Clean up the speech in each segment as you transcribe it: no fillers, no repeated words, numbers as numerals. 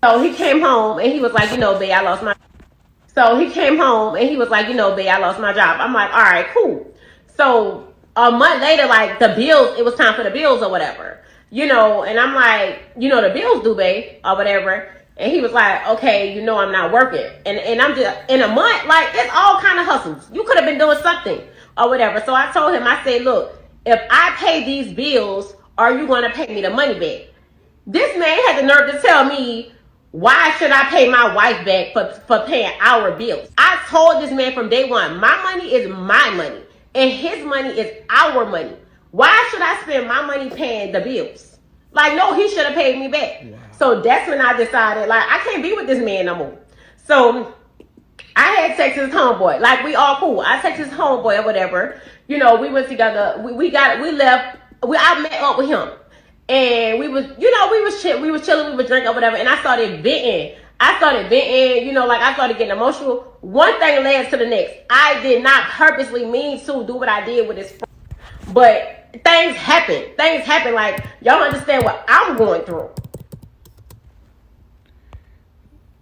So he came home and he was like, babe, I lost my. So he came home and he was like, babe, I lost my job. I'm like, all right, cool. So a month later, like the bills, it was time for the bills or whatever, and I'm like, the bills due, babe, or whatever. And he was like, okay, I'm not working. And I'm just, in a month, like, it's all kind of hustles. You could have been doing something or whatever. So I told him, I said, look, if I pay these bills, are you going to pay me the money back? This man had the nerve to tell me, why should I pay my wife back for paying our bills? I told this man from day one, my money is my money and his money is our money. Why should I spend my money paying the bills? Like, no, he should have paid me back. Wow. So that's when I decided, like, I can't be with this man no more. So I had text his homeboy. Like, we all cool. I text his homeboy or whatever. We went together. We left. I met up with him. And we was, we was chilling, we was drinking or whatever. And I started venting. Like, I started getting emotional. One thing led to the next. I did not purposely mean to do what I did with his friend. But things happen. Like, y'all understand what I'm going through.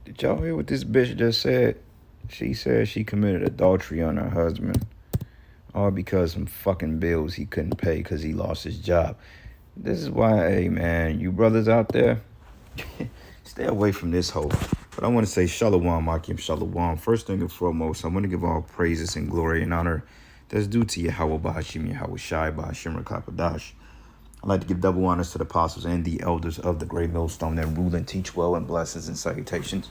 Did y'all hear what this bitch just said? She said she committed adultery on her husband, all because some fucking bills he couldn't pay because he lost his job. This is why, hey man, you brothers out there, stay away from this hoe. But I want to say Shalom, Akim Shalom. First thing and foremost, I want to give all praises and glory and honor that's due to Yahweh Bahashim, Yahweh Shai Bahashim Rakapadash. I'd like to give double honors to the apostles and the elders of the great millstone that rule and teach well, and blessings and salutations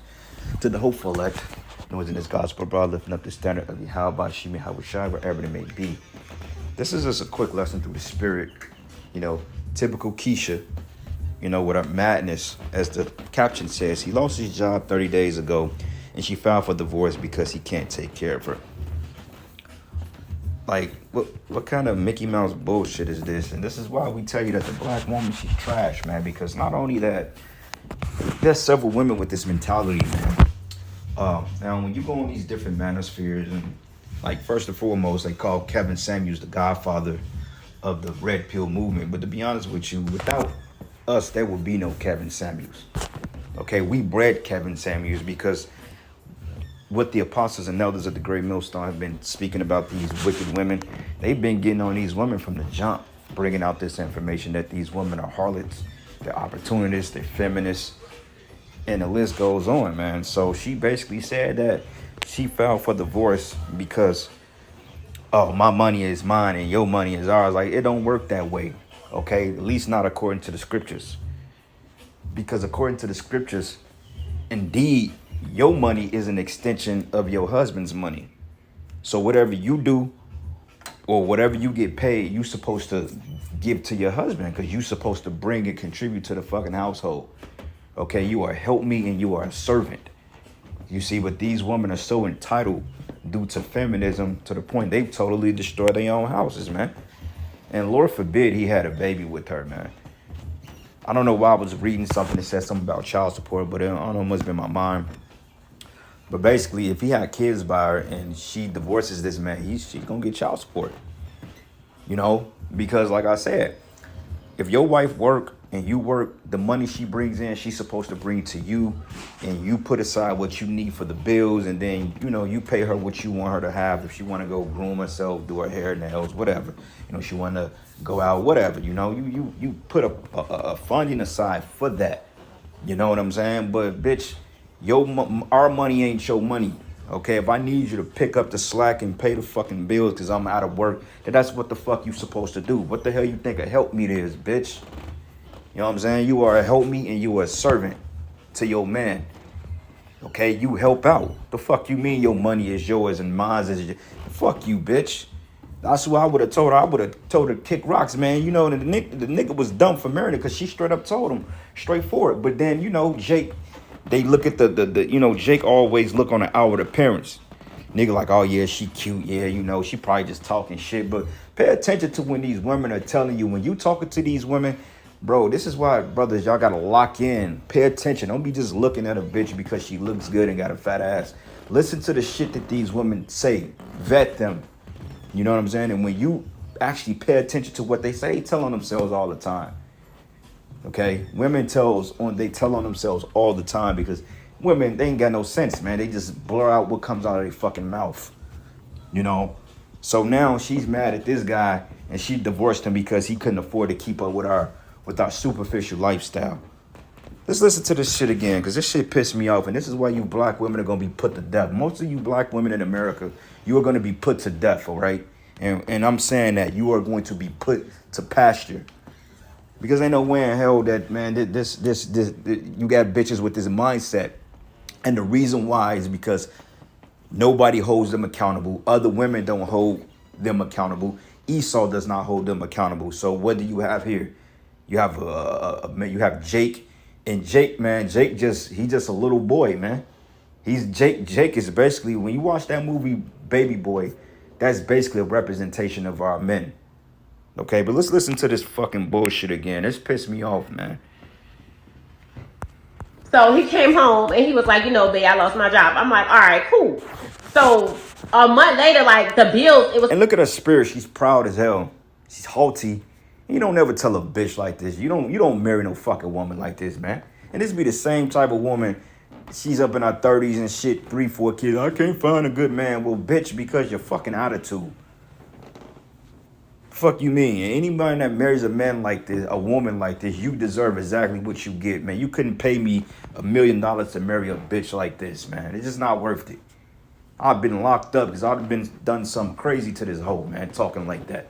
to the hopeful elect, knows in this gospel broad, lifting up the standard of Yahweh Bahashim, Yahweh Shai, wherever it may be. This is just a quick lesson through the spirit, typical Keisha, with her madness, as the caption says. He lost his job 30 days ago, and she filed for divorce because he can't take care of her. Like, what kind of Mickey Mouse bullshit is this? And this is why we tell you that the black woman, she's trash, man. Because not only that, there's several women with this mentality, man. Now, when you go on these different manospheres, and like, first and foremost, they call Kevin Samuels the godfather of the red pill movement. But to be honest with you, without us, there would be no Kevin Samuels. Okay, we bred Kevin Samuels because what the apostles and elders of the great millstone have been speaking about these wicked women, they've been getting on these women from the jump, bringing out this information that these women are harlots, they're opportunists, they're feminists, and the list goes on, man. So she basically said that she filed for divorce because, oh, my money is mine and your money is ours. Like, it don't work that way, okay? At least not according to the scriptures. Because according to the scriptures, indeed, your money is an extension of your husband's money. So whatever you do or whatever you get paid, you supposed to give to your husband, because you supposed to bring and contribute to the fucking household. Okay, you are a help me and you are a servant. You see, but these women are so entitled due to feminism to the point they've totally destroyed their own houses, man. And Lord forbid he had a baby with her, man. I don't know why I was reading something that said something about child support, but I don't know, it must have been my mind. But basically, if he had kids by her and she divorces this man, she's going to get child support. Because like I said, if your wife work and you work, the money she brings in, she's supposed to bring to you, and you put aside what you need for the bills, and then, you pay her what you want her to have. If she want to go groom herself, do her hair, nails, whatever, she want to go out, whatever, you put a funding aside for that. You know what I'm saying? But bitch, our money ain't your money. Okay, if I need you to pick up the slack and pay the fucking bills because I'm out of work, then that's what the fuck you supposed to do. What the hell you think a helpmeet is, bitch? You know what I'm saying? You are a helpmeet and you are a servant to your man. Okay, you help out. The fuck you mean your money is yours and mine is yours? Fuck you, bitch. That's what I would have told her. I would have told her to kick rocks, man. The nigga was dumb for marrying her because she straight up told him straightforward. But then, Jake, they look at the Jake always look on the outward appearance. Nigga like, oh yeah, she cute. Yeah, she probably just talking shit. But pay attention to when these women are telling you, when you talking to these women, bro, this is why, brothers, y'all got to lock in. Pay attention. Don't be just looking at a bitch because she looks good and got a fat ass. Listen to the shit that these women say. Vet them. You know what I'm saying? And when you actually pay attention to what they say, they tell on themselves all the time. Okay, they tell on themselves all the time because women, they ain't got no sense, man. They just blur out what comes out of their fucking mouth, you know. So now she's mad at this guy and she divorced him because he couldn't afford to keep up with our superficial lifestyle. Let's listen to this shit again because this shit pissed me off, and this is why you black women are gonna be put to death. Most of you black women in America, you are gonna be put to death, all right? And I'm saying that you are going to be put to pasture. Because ain't no way in hell that, man, this you got bitches with this mindset. And the reason why is because nobody holds them accountable. Other women don't hold them accountable. Esau does not hold them accountable. So what do you have here? You have you have Jake, and Jake, man, he's just a little boy, man. He's Jake. Jake is basically, when you watch that movie Baby Boy, that's basically a representation of our men. Okay, but let's listen to this fucking bullshit again. This pissed me off, man. So he came home and he was like, babe, I lost my job. I'm like, all right, cool. So a month later, like the bills, it was. And look at her spirit. She's proud as hell. She's haughty. You don't never tell a bitch like this. You don't marry no fucking woman like this, man. And this be the same type of woman. She's up in her 30s and shit, 3, 4 kids. I can't find a good man. Well, bitch, because your fucking attitude. Fuck you mean? Anybody that marries a man like this, a woman like this, you deserve exactly what you get, man. You couldn't pay me $1 million to marry a bitch like this, man. It's just not worth it. I've been locked up because I've been done something crazy to this hoe, man, talking like that.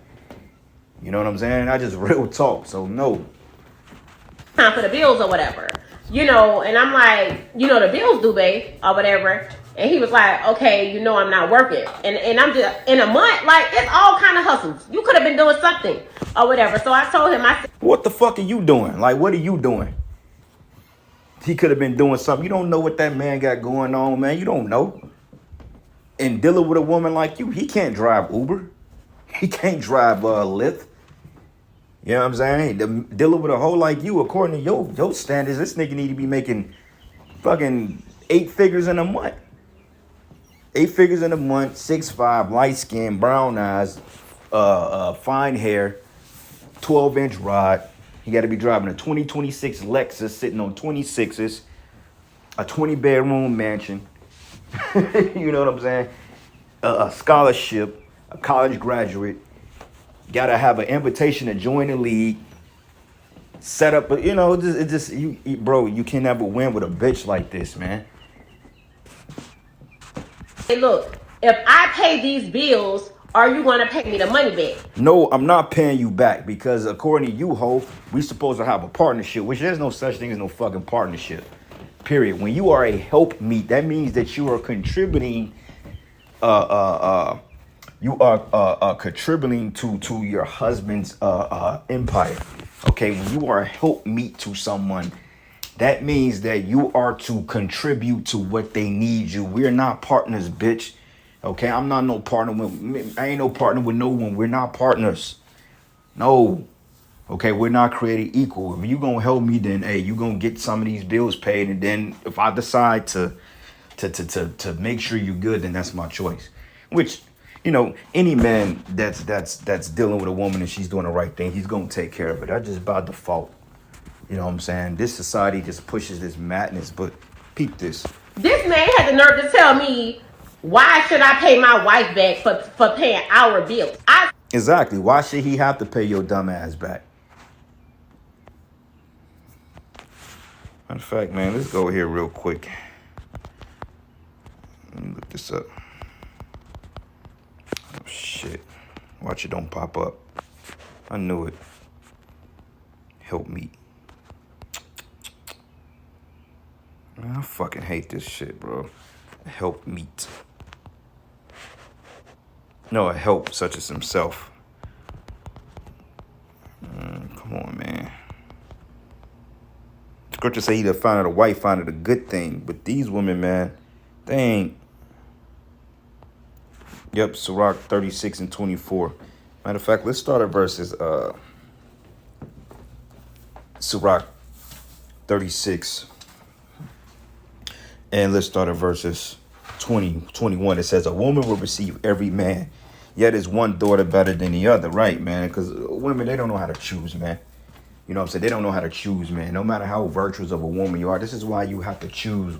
You know what I'm saying? I just real talk, so no. Time for the bills or whatever. And I'm like, the bills due, babe, or whatever. And he was like, okay, I'm not working. And I'm just, in a month, like, it's all kind of hustles. You could have been doing something or whatever. So I told him, I said, what the fuck are you doing? Like, what are you doing? He could have been doing something. You don't know what that man got going on, man. You don't know. And dealing with a woman like you, he can't drive Uber. He can't drive Lyft. You know what I'm saying? Dealing with a hoe like you, according to your standards, this nigga need to be making fucking 8 figures in a month. 8 figures in a month, 6'5", light skin, brown eyes, fine hair, 12-inch rod. He got to be driving a 2026 Lexus, sitting on 26s, a 20-bedroom mansion. You know what I'm saying? A scholarship, a college graduate. Got to have an invitation to join the league. Set up, but bro, you can never win with a bitch like this, man. hey, look, if I pay these bills, are you going to pay me the money back? No, I'm not paying you back because according to you, ho, we supposed to have a partnership, which there's no such thing as no fucking partnership. Period. When you are a helpmeet, that means that you are contributing. You are contributing to your husband's empire. Okay, when you are a helpmeet to someone, that means that you are to contribute to what they need you. We're not partners, bitch. Okay, I'm not no partner with. I ain't no partner with no one. We're not partners. No. Okay, we're not created equal. If you gonna help me, then hey, you gonna get some of these bills paid, and then if I decide to make sure you're good, then that's my choice. Which, any man that's dealing with a woman and she's doing the right thing, he's gonna take care of it. That's just by default. You know what I'm saying? This society just pushes this madness, but peep this. This man had the nerve to tell me, why should I pay my wife back for paying our bills? Exactly. Why should he have to pay your dumb ass back? Matter of fact, man, let's go here real quick. Let me look this up. Oh, shit. Watch it don't pop up. I knew it. Help me. Man, I fucking hate this shit, bro. Help meet. No, a help such as himself. Come on, man. Scripture say he that findeth a wife findeth a good thing. But these women, man, they ain't. Yep, Sirach 36 and 24. Matter of fact, let's start at verses Sirach 36. And let's start at verses 20, 21. It says, a woman will receive every man, yet is one daughter better than the other. Right, man? Because women, they don't know how to choose, man. You know what I'm saying? They don't know how to choose, man. No matter how virtuous of a woman you are, this is why you have to choose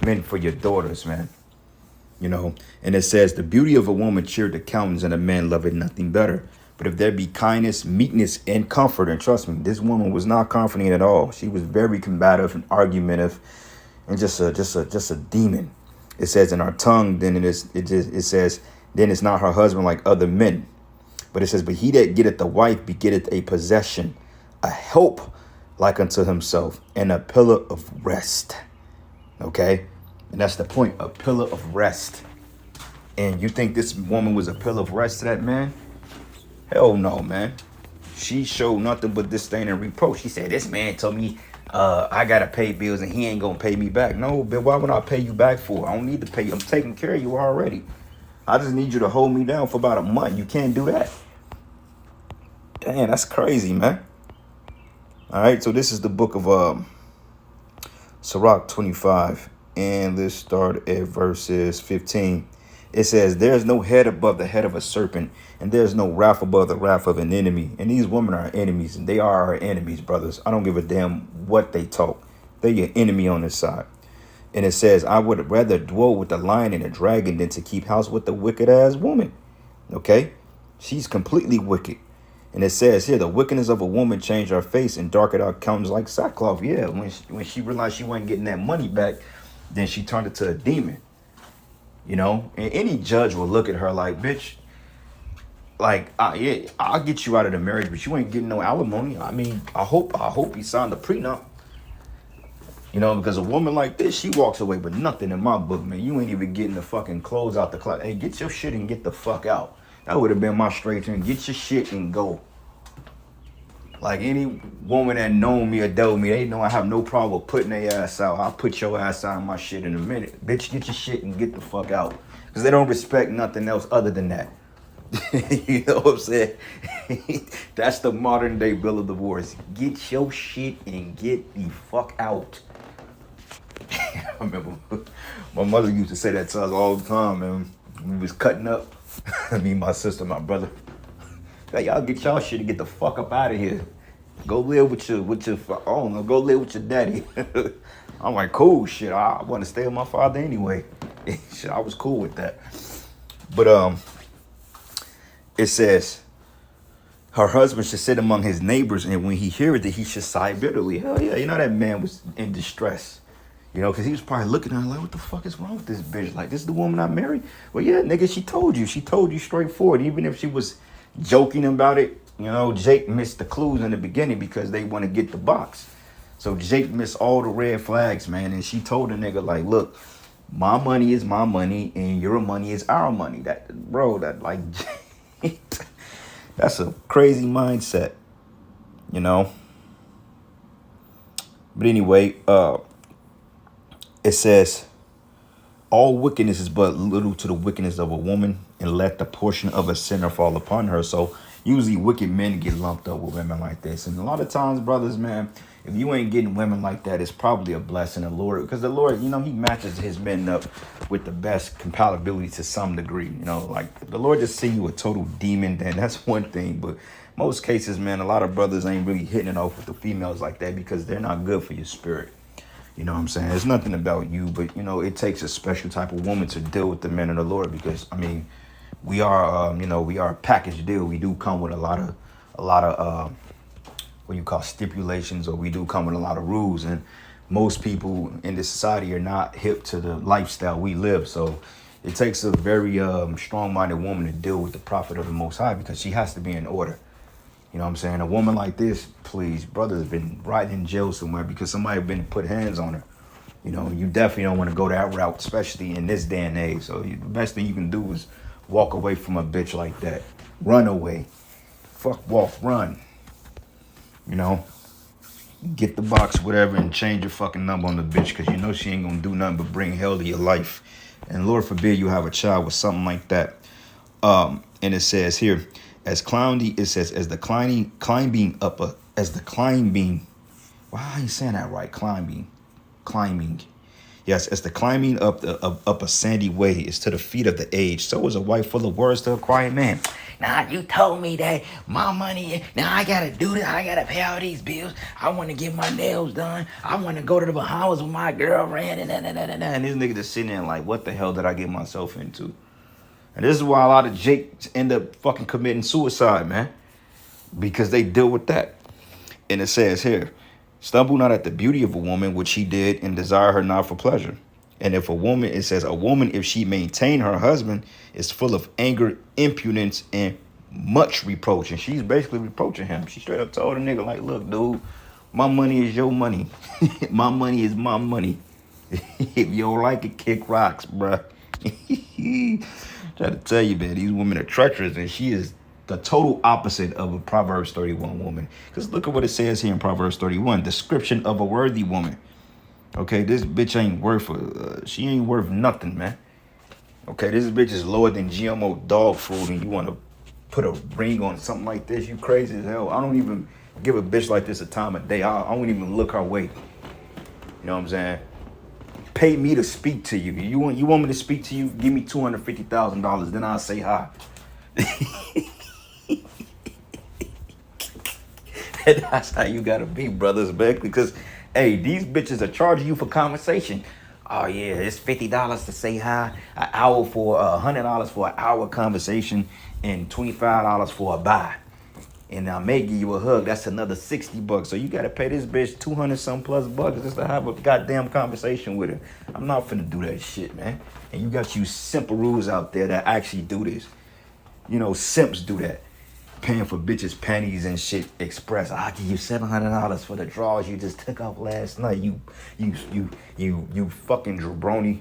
men for your daughters, man. You know, and it says the beauty of a woman cheered the countenance, and a man loveth nothing better. But if there be kindness, meekness, and comfort, and trust me, this woman was not confident at all. She was very combative and argumentative, and just a demon. It says in our tongue, then it says, then it's not her husband like other men. But it says, but he that getteth the wife begetteth a possession, a help like unto himself, and a pillar of rest. Okay? And that's the point, a pillar of rest. And you think this woman was a pillar of rest to that man? Hell no, man. She showed nothing but disdain and reproach. She said, this man told me I got to pay bills and he ain't going to pay me back. No, but why would I pay you back for? I don't need to pay you. I'm taking care of you already. I just need you to hold me down for about a month. You can't do that. Damn, that's crazy, man. All right, so this is the book of Sirach 25. And let's start at verses 15. It says, there's no head above the head of a serpent, and there's no wrath above the wrath of an enemy. And these women are enemies, and they are our enemies, brothers. I don't give a damn what they talk. They're your enemy on this side. And it says, I would rather dwell with the lion and the dragon than to keep house with the wicked ass woman. Okay? She's completely wicked. And it says here, the wickedness of a woman changed her face and darkened our countenance like sackcloth. Yeah, when she realized she wasn't getting that money back, then she turned it to a demon. You know, and any judge will look at her like, bitch, like, yeah, I'll get you out of the marriage, but you ain't getting no alimony. I mean, I hope you signed the prenup. You know, because a woman like this, she walks away with nothing in my book, man. You ain't even getting the fucking clothes out the closet. Hey, get your shit and get the fuck out. That would have been my straight turn. Get your shit and go. Like any woman that know me or know me, they know I have no problem with putting their ass out. I'll put your ass out of my shit in a minute. Bitch, get your shit and get the fuck out. Because they don't respect nothing else other than that. You know what I'm saying? That's the modern day bill of divorce. Get your shit and get the fuck out. I remember my mother used to say that to us all the time, man. We was cutting up. Me, my sister, my brother. Hey, y'all get y'all shit and get the fuck up out of here. Go live with your, I don't know, go live with your daddy. I'm like, cool, shit. I want to stay with my father anyway. Shit, I was cool with that. But it says, her husband should sit among his neighbors, and when he heareth it, he should sigh bitterly. Hell yeah, you know that man was in distress. You know, because he was probably looking at her like, what the fuck is wrong with this bitch? Like, this is the woman I married? Well, yeah, nigga, she told you. She told you straightforward. Even if she was joking about it, you know, Jake missed the clues in the beginning because they want to get the box. So Jake missed all the red flags, man. And she told the nigga, like, look, my money is my money and your money is our money. That, bro, that, like, that's a crazy mindset, you know? But anyway, it says, all wickedness is but little to the wickedness of a woman, and let the portion of a sinner fall upon her. So usually wicked men get lumped up with women like this. And a lot of times, brothers, man, if you ain't getting women like that, it's probably a blessing of the Lord. Because the Lord, you know, he matches his men up with the best compatibility to some degree. You know, like if the Lord just see you a total demon, then that's one thing. But most cases, man, a lot of brothers ain't really hitting it off with the females like that because they're not good for your spirit. You know what I'm saying? It's nothing about you, but, you know, it takes a special type of woman to deal with the men of the Lord because, I mean, we are, you know, we are a package deal. We do come with a lot of what you call stipulations, or we do come with a lot of rules. And most people in this society are not hip to the lifestyle we live. So it takes a very strong-minded woman to deal with the prophet of the Most High because she has to be in order. You know what I'm saying? A woman like this, please, brother's been right in jail somewhere because somebody been put hands on her. You know, you definitely don't want to go that route, especially in this day and age. So the best thing you can do is walk away from a bitch like that. Run away. Fuck, walk, run. You know, get the box, whatever, and change your fucking number on the bitch because you know she ain't going to do nothing but bring hell to your life. And Lord forbid you have a child with something like that. And it says here, as climbing, it says, as the climbing up a, as the climbing, why are you saying that right? Climbing. Yes, as the climbing up a sandy way is to the feet of the age, so is a wife full of words to a quiet man. Nah, you told me that my money, now I gotta do this. I gotta pay all these bills. I wanna get my nails done. I wanna go to the Bahamas with my girlfriend. And this nigga just sitting there like, what the hell did I get myself into? And this is why a lot of Jakes end up fucking committing suicide, man. Because they deal with that. And it says here, stumble not at the beauty of a woman, which he did, and desire her not for pleasure. And if a woman, it says, a woman, if she maintain her husband, is full of anger, impudence, and much reproach. And she's basically reproaching him. She straight up told the nigga, like, look, dude, my money is your money. My money is my money. If you don't like it, kick rocks, bruh. Try to tell you, man, these women are treacherous, and she is the total opposite of a Proverbs 31 woman. Because look at what it says here in Proverbs 31, description of a worthy woman. Okay, this bitch ain't worth she ain't worth nothing, man. Okay, this bitch is lower than GMO dog food, and you want to put a ring on something like this? You crazy as hell. I don't even give a bitch like this a time of day. I won't even look her way. You know what I'm saying? Pay me to speak to you. You want me to speak to you? Give me $250,000, then I'll say hi. That's how you gotta be, brothers, man. Because, hey, these bitches are charging you for conversation. Oh yeah, it's $50 to say hi, an hour for $100 for an hour conversation, and $25 for a buy. And I may give you a hug. That's another $60. So you gotta pay this bitch 200 some plus bucks just to have a goddamn conversation with her. I'm not finna do that shit, man. And you got you simple rules out there that actually do this. You know, simps do that. Paying for bitches' panties and shit express. I'll give you $700 for the drawers you just took off last night. You fucking jabroni.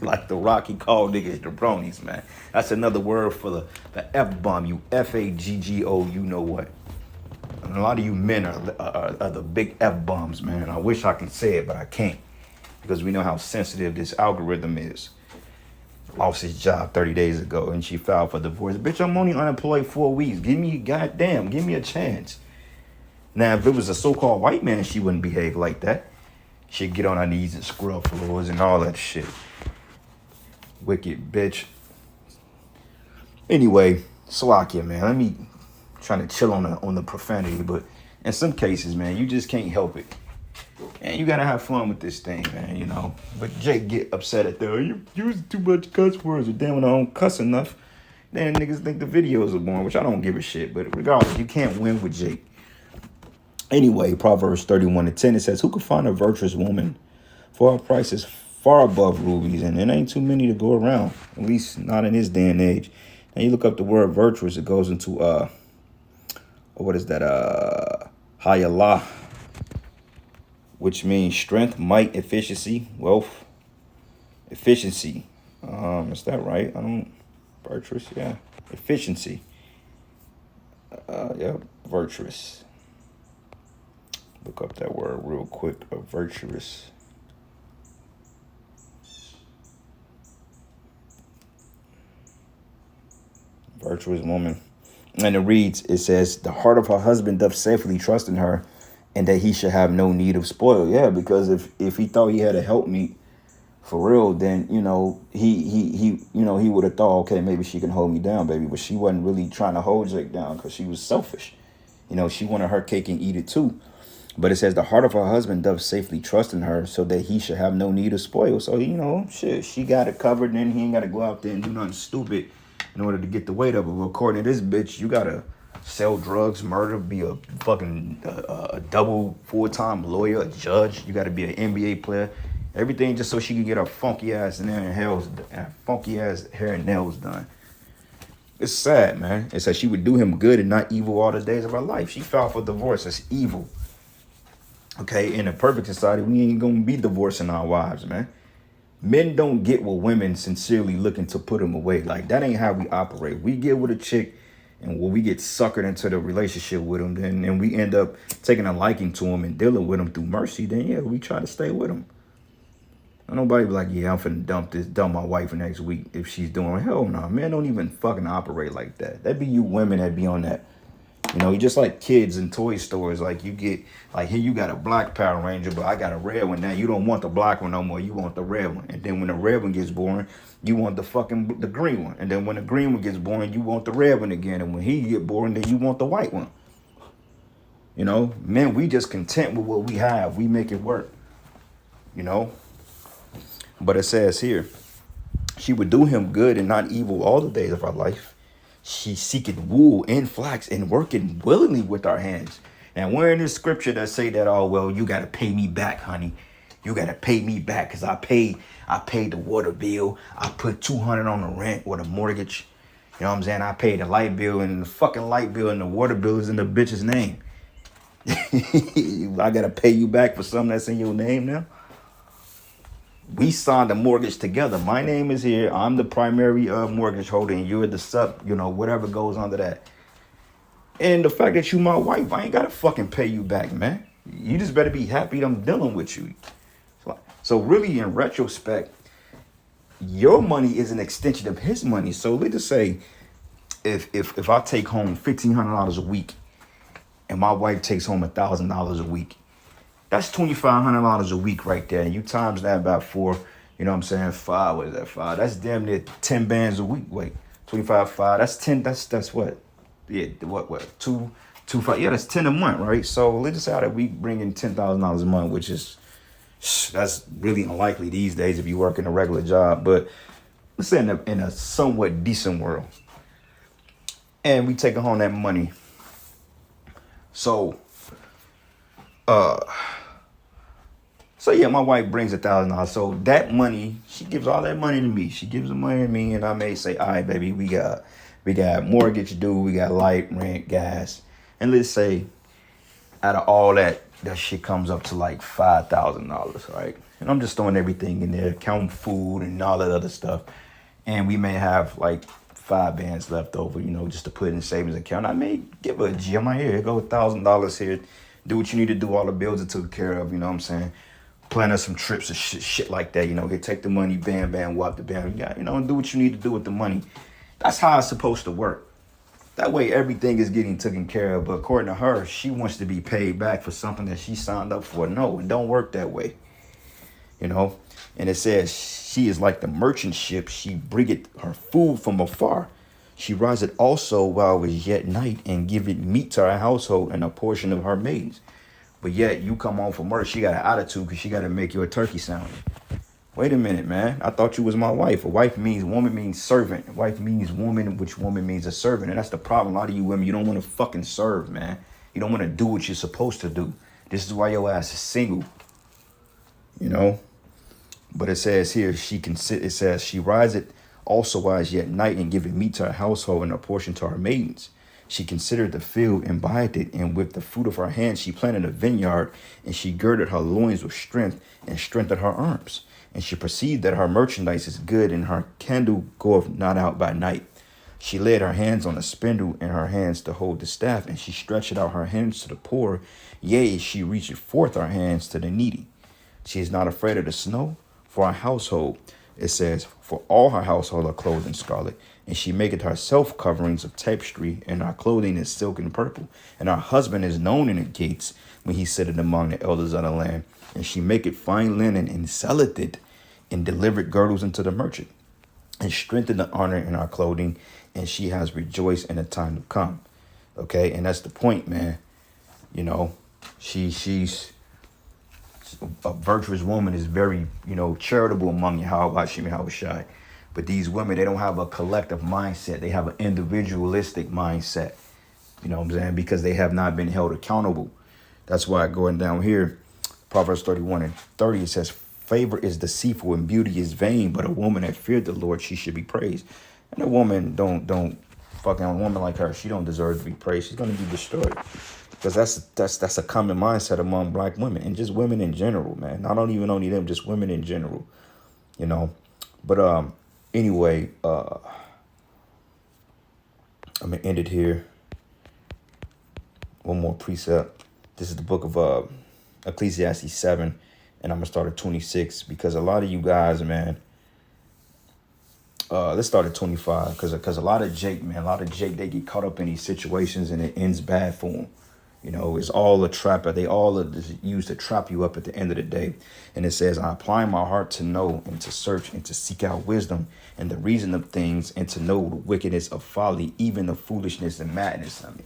Like the Rocky called niggas jabronis, man. That's another word for the F-bomb. You F-A-G-G-O, you know what. And a lot of you men are the big F-bombs, man. I wish I could say it, but I can't. Because we know how sensitive this algorithm is. Lost his job 30 days ago and she filed for divorce. Bitch, I'm only unemployed 4 weeks. Give me a chance. Now, if it was a so-called white man, she wouldn't behave like that. She'd get on her knees and scrub floors and all that shit. Wicked bitch. Anyway, Slovakia, man. Let me try to chill on the profanity, but in some cases, man, you just can't help it. And you gotta have fun with this thing, man, you know. But Jake get upset at that. You use too much cuss words. But damn, when I don't cuss enough, then niggas think the videos are boring, which I don't give a shit. But regardless, you can't win with Jake. Anyway, Proverbs 31:10, it says, who could find a virtuous woman? For her price is far above rubies, and it ain't too many to go around. At least not in this day and age. Now you look up the word virtuous, it goes into what is that? Hayallah, which means strength, might, efficiency, wealth, efficiency. Is that right? Virtuous, yeah. Efficiency. Yeah, virtuous. Look up that word real quick, virtuous. Virtuous woman. And it says, the heart of her husband doth safely trust in her, and that he should have no need of spoil. Yeah, because if he thought he had a helpmeet for real, then he would have thought, okay, maybe she can hold me down, baby. But she wasn't really trying to hold Jake down because she was selfish. She wanted her cake and eat it too. But it says the heart of her husband doth safely trust in her, so that he should have no need of spoil. So shit, she got it covered, and then he ain't got to go out there and do nothing stupid in order to get the weight of it. Well, according to this bitch, you gotta sell drugs, murder, be a fucking a double full-time lawyer, a judge. You got to be an NBA player. Everything just so she can get her funky ass hair and nails done. It's sad, man. It says she would do him good and not evil all the days of her life. She filed for divorce. That's evil. Okay, in a perfect society, we ain't gonna be divorcing our wives, man. Men don't get with women sincerely looking to put them away. Like, that ain't how we operate. We get with a chick, and when we get suckered into the relationship with them, then we end up taking a liking to them and dealing with them through mercy, then yeah, we try to stay with them. Nobody be like, yeah, I'm finna dump my wife next week if she's doing it. Hell no, men don't even fucking operate like that. That be you women that be on that. You know, you just like kids in toy stores. Like you get, like here you got a black Power Ranger, but I got a red one now. You don't want the black one no more. You want the red one. And then when the red one gets born, you want the green one. And then when the green one gets born, you want the red one again. And when he get born, then you want the white one. You know, men, we just content with what we have. We make it work. You know, but it says here, she would do him good and not evil all the days of our life. She seeketh wool and flax and working willingly with our hands. And where in this scripture that say that, oh, well, you got to pay me back, honey. You got to pay me back because I paid the water bill. I put 200 on the rent or the mortgage. You know what I'm saying? I paid the light bill, and the fucking light bill and the water bill is in the bitch's name. I got to pay you back for something that's in your name now. We signed a mortgage together. My name is here. I'm the primary mortgage holder, and you're the sub, you know, whatever goes under that. And the fact that you my wife, I ain't got to fucking pay you back, man. You just better be happy that I'm dealing with you. So really, in retrospect, your money is an extension of his money. So let's just say if I take home $1,500 a week and my wife takes home $1,000 a week, that's $2,500 a week right there. And you times that about 4, you know what I'm saying? 5, what is that? 5. That's damn near 10 bands a week. Wait, 25, 5. That's 10. That's what? Yeah, what? 2, 5. Yeah, that's 10 a month, right? So let's just say that we bring in $10,000 a month, which is, that's really unlikely these days if you work in a regular job. But let's say in a somewhat decent world. And we taking home that money. So yeah, my wife brings $1,000. So that money, she gives all that money to me. She gives the money to me, and I may say, all right, baby, we got mortgage due, we got light, rent, gas. And let's say out of all that shit comes up to like $5,000, right? And I'm just throwing everything in there, counting food and all that other stuff. And we may have like 5 bands left over, you know, just to put in the savings account. I may give her a G. I'm like, here go $1,000 here. Do what you need to do. All the bills are taken care of, you know what I'm saying? Plan us some trips and shit like that, you know. Here, take the money, bam, wipe the bam, you know, and do what you need to do with the money. That's how it's supposed to work. That way, everything is getting taken care of. But according to her, she wants to be paid back for something that she signed up for. No, it don't work that way, you know. And it says, she is like the merchant ship. She bringeth her food from afar. She riseth also while it was yet night, and giveth meat to her household and a portion of her maidens. But yet you come home from work, she got an attitude because she got to make you a turkey sandwich. Wait a minute, man. I thought you was my wife. A wife means, woman means servant. A wife means woman, which woman means a servant. And that's the problem. A lot of you women, you don't want to fucking serve, man. You don't want to do what you're supposed to do. This is why your ass is single. You know? But it says here, it says, she riseth also while it's yet night, and giveth meat to her household and a portion to her maidens. She considered the field and buyeth it, and with the fruit of her hands she planted a vineyard, and she girded her loins with strength, and strengthened her arms. And she perceived that her merchandise is good, and her candle goeth not out by night. She laid her hands on the spindle, and her hands to hold the staff, and she stretched out her hands to the poor. Yea, she reached forth her hands to the needy. She is not afraid of the snow, for her household, it says, for all her household are clothed in scarlet. And she maketh herself coverings of tapestry, and her clothing is silk and purple. And her husband is known in the gates when he sitteth among the elders of the land. And she maketh fine linen, and selleth it, and delivered girdles unto the merchant, and strengthened the honor in our clothing, and she has rejoiced in the time to come. Okay, and that's the point, man. You know, she's a virtuous woman, is very, you know, charitable among you. How was shy. But these women, they don't have a collective mindset. They have an individualistic mindset. You know what I'm saying? Because they have not been held accountable. That's why going down here, Proverbs 31 and 30, it says, favor is deceitful and beauty is vain, but a woman that feared the Lord, she should be praised. And a woman don't fucking, a woman like her, she don't deserve to be praised. She's going to be destroyed. Because that's a common mindset among black women, and just women in general, man. Not only them, just women in general, you know. But anyway, I'm gonna end it here. One more precept. This is the book of Ecclesiastes 7, and I'm gonna start at 26, because a lot of you guys, man, Let's start at 25 because a lot of Jake, man, a lot of Jake, they get caught up in these situations and it ends bad for them. You know, it's all a trap. They all are just used to trap you up at the end of the day. And it says, I apply my heart to know and to search and to seek out wisdom and the reason of things and to know the wickedness of folly, even the foolishness and madness. I mean,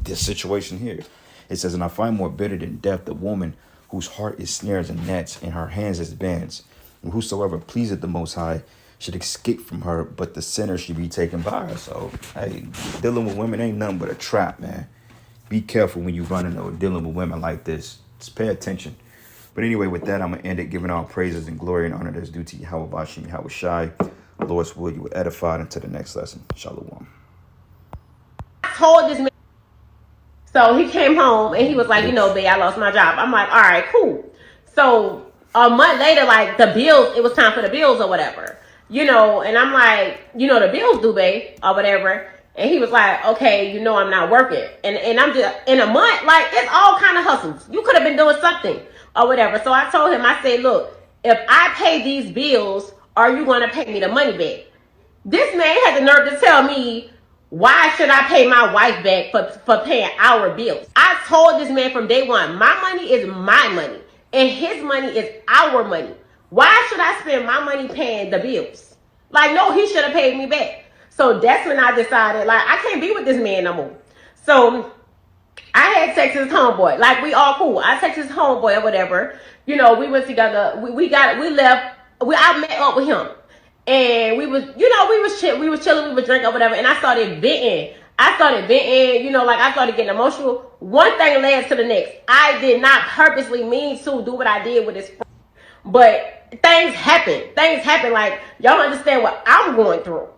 this situation here. It says, and I find more bitter than death the woman whose heart is snares and nets and her hands is bands. And whosoever pleaseth the Most High should escape from her, but the sinner should be taken by her. So, hey, dealing with women ain't nothing but a trap, man. Be careful when you running or dealing with women like this. Just pay attention. But anyway, with that, I'm going to end it, giving all praises and glory and honor that's due to Yahweh Bashim, Yahweh Shai. Lord's will, you were edified until the next lesson. Shalom. I told this man. So he came home and he was like, babe, I lost my job. I'm like, all right, cool. So a month later, like the bills, it was time for the bills or whatever, and I'm like, the bills due, babe, or whatever. And he was like, okay, I'm not working. And I'm just, in a month, like, it's all kind of hustles. You could have been doing something or whatever. So I told him, I said, look, if I pay these bills, are you going to pay me the money back? This man had the nerve to tell me, why should I pay my wife back for paying our bills? I told this man from day one, my money is my money and his money is our money. Why should I spend my money paying the bills? Like, no, he should have paid me back. So that's when I decided, like, I can't be with this man no more. So I had text his homeboy. Like, we all cool. I text his homeboy or whatever. We went together. We left. I met up with him. And we was chilling, we was drinking or whatever. And I started venting. Like, I started getting emotional. One thing led to the next. I did not purposely mean to do what I did with his friend. But things happen. Like, y'all understand what I'm going through.